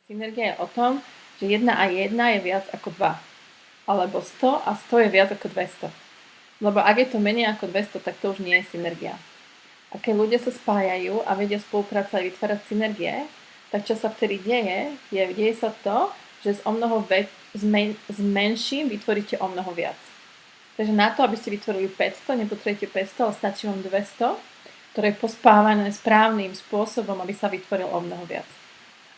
Synergia je o tom, že 1 a 1 je viac ako 2. Alebo 100 a 100 je viac ako 200. Lebo ak je to menej ako 200, tak to už nie je synergia. A keď ľudia sa spájajú a vedia spolupracovať a vytvárať synergie, tak čo sa vtedy deje sa to, že s menším vytvoríte o mnoho viac. Takže na to, aby ste vytvorili 500, nepotrebujete 500, ale stačí vám 200, ktoré je pospávané správnym spôsobom, aby sa vytvoril o mnoho viac.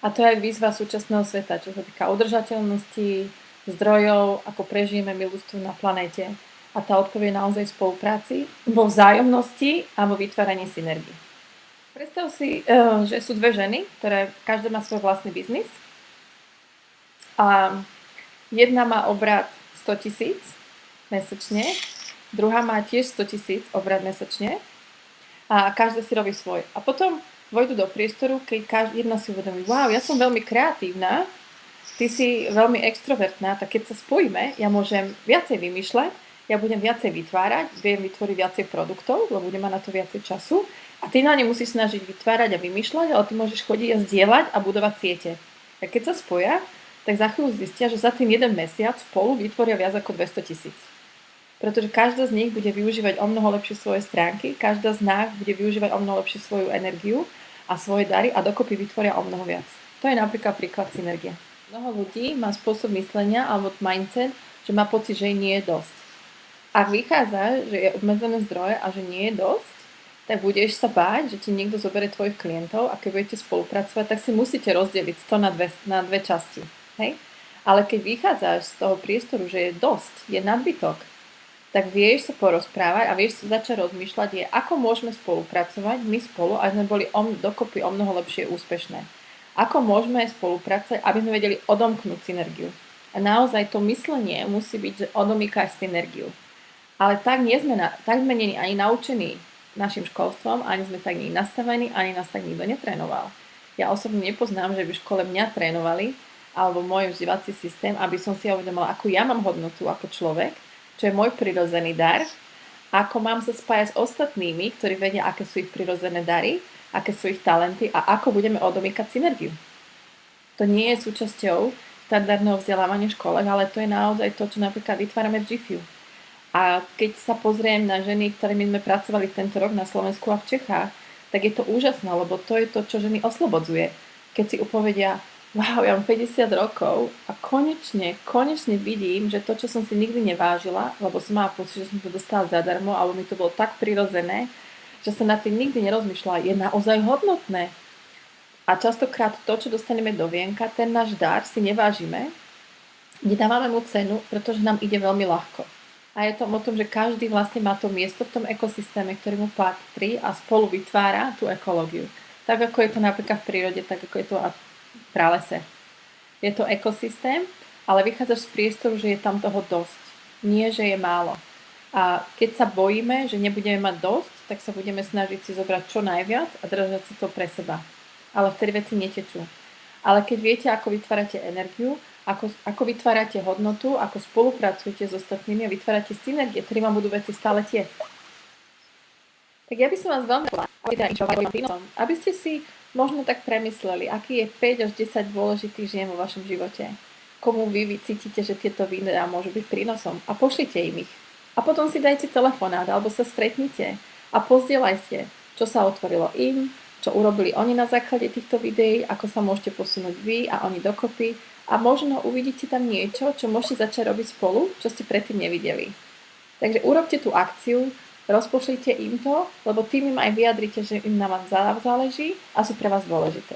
A to je aj výzva súčasného sveta, čo sa týka udržateľnosti, zdrojov, ako prežijeme my ľudstvo na planéte. A tá odpoveď je naozaj v spolupráci, vo vzájomnosti a vo vytváraní synergii. Predstav si, že sú dve ženy, ktoré každá má svoj vlastný biznis. A jedna má obrat 100 000 mesačne, druhá má tiež 100 000 obrat mesačne a každá si robí svoj. A potom vojdu do priestoru, keď jedna si uvedomí, wow, ja som veľmi kreatívna, ty si veľmi extrovertná, tak keď sa spojíme, ja môžem viacej vymýšľať, ja budem viacej vytvárať, viem vytvoriť viacej produktov, lebo budem mať na to viacej času a ty na ne musíš snažiť vytvárať a vymýšľať, ale ty môžeš chodiť a zdieľať a budovať siete. A keď sa spoja, tak za chvíľu zistia, že za tým 1 mesiac spolu vytvoria viac ako 200 000. Pretože každá z nich bude využívať o mnoho lepšie svoje stránky, každá z nás bude využívať o mnoho lepšie svoju energiu a svoje dary a dokopy vytvoria o mnoho viac. To je napríklad príklad synergie. Mnoho ľudí má spôsob myslenia alebo mindset, že má pocit, že nie je dosť. Ak vychádza, že je obmedzené zdroje a že nie je dosť, tak budeš sa báť, že ti niekto zoberie tvojich klientov a keď budete spolupracovať, tak si musíte rozdeliť 100 na dve časti. Hej? Ale keď vychádzaš z toho priestoru, že je dosť, je nadbytok, tak vieš sa porozprávať a vieš sa začať rozmýšľať, je, ako môžeme spolupracovať my spolu, aby sme boli dokopy o mnoho lepšie úspešné. Ako môžeme spolupracovať, aby sme vedeli odomknúť synergiu. A naozaj to myslenie musí byť, že odomýkaš synergiu. Ale tak sme nie ani naučení našim školstvom, ani sme tak nie nastavení, ani nás tak nikto netrénoval. Ja osobne nepoznám, že by v škole mňa trénovali, alebo môj vzdelávací systém, aby som si uvedomila, akú ja mám hodnotu ako človek, čo je môj prirodzený dar, ako mám sa spájať s ostatnými, ktorí vedia, aké sú ich prirodzené dary, aké sú ich talenty a ako budeme odomýkať synergiu. To nie je súčasťou štandardného vzdelávania v škole, ale to je naozaj to, čo napríklad vytvárame v GIFU. A keď sa pozriem na ženy, ktorými sme pracovali tento rok na Slovensku a v Čechách, tak je to úžasné, lebo to je to, čo ženy oslobodzuje. Keď si upovedia, wow, ja mám 50 rokov a konečne vidím, že to, čo som si nikdy nevážila, lebo som mala pocit, že som to dostala zadarmo, alebo mi to bolo tak prirodzené, že sa na tým nikdy nerozmýšľala, je naozaj hodnotné. A častokrát to, čo dostaneme do vienka, ten náš dar si nevážime, nedávame mu cenu, pretože nám ide veľmi ľahko. A je to o tom, že každý vlastne má to miesto v tom ekosystéme, ktorý mu patrí a spolu vytvára tú ekológiu. Tak ako je to napríklad v prírode, tak ako je to v pralese. Je to ekosystém, ale vychádzaš z priestoru, že je tam toho dosť. Nie, že je málo. A keď sa bojíme, že nebudeme mať dosť, tak sa budeme snažiť si zobrať čo najviac a držať si to pre seba. Ale vtedy veci netečú. Ale keď viete, ako vytvárate energiu, ako vytvárate hodnotu, ako spolupracujete s ostatnými a vytvárate synergie, ktoré vám budú veci stále tiesť. Tak ja by som vás veľmi aby ste si možno tak premysleli, aký je 5 až 10 dôležitých žien vo vašom živote. Komu vy cítite, že tieto videá môžu byť prínosom a pošlite im ich. A potom si dajte telefonát alebo sa stretnite a pozdieľajte, čo sa otvorilo im, čo urobili oni na základe týchto videí, ako sa môžete posunúť vy a oni dokopy a možno uvidíte tam niečo, čo môžete začať robiť spolu, čo ste predtým nevideli. Takže urobte tú akciu, rozpošlite im to, lebo tým im aj vyjadrite, že im na vás záleží a sú pre vás dôležité.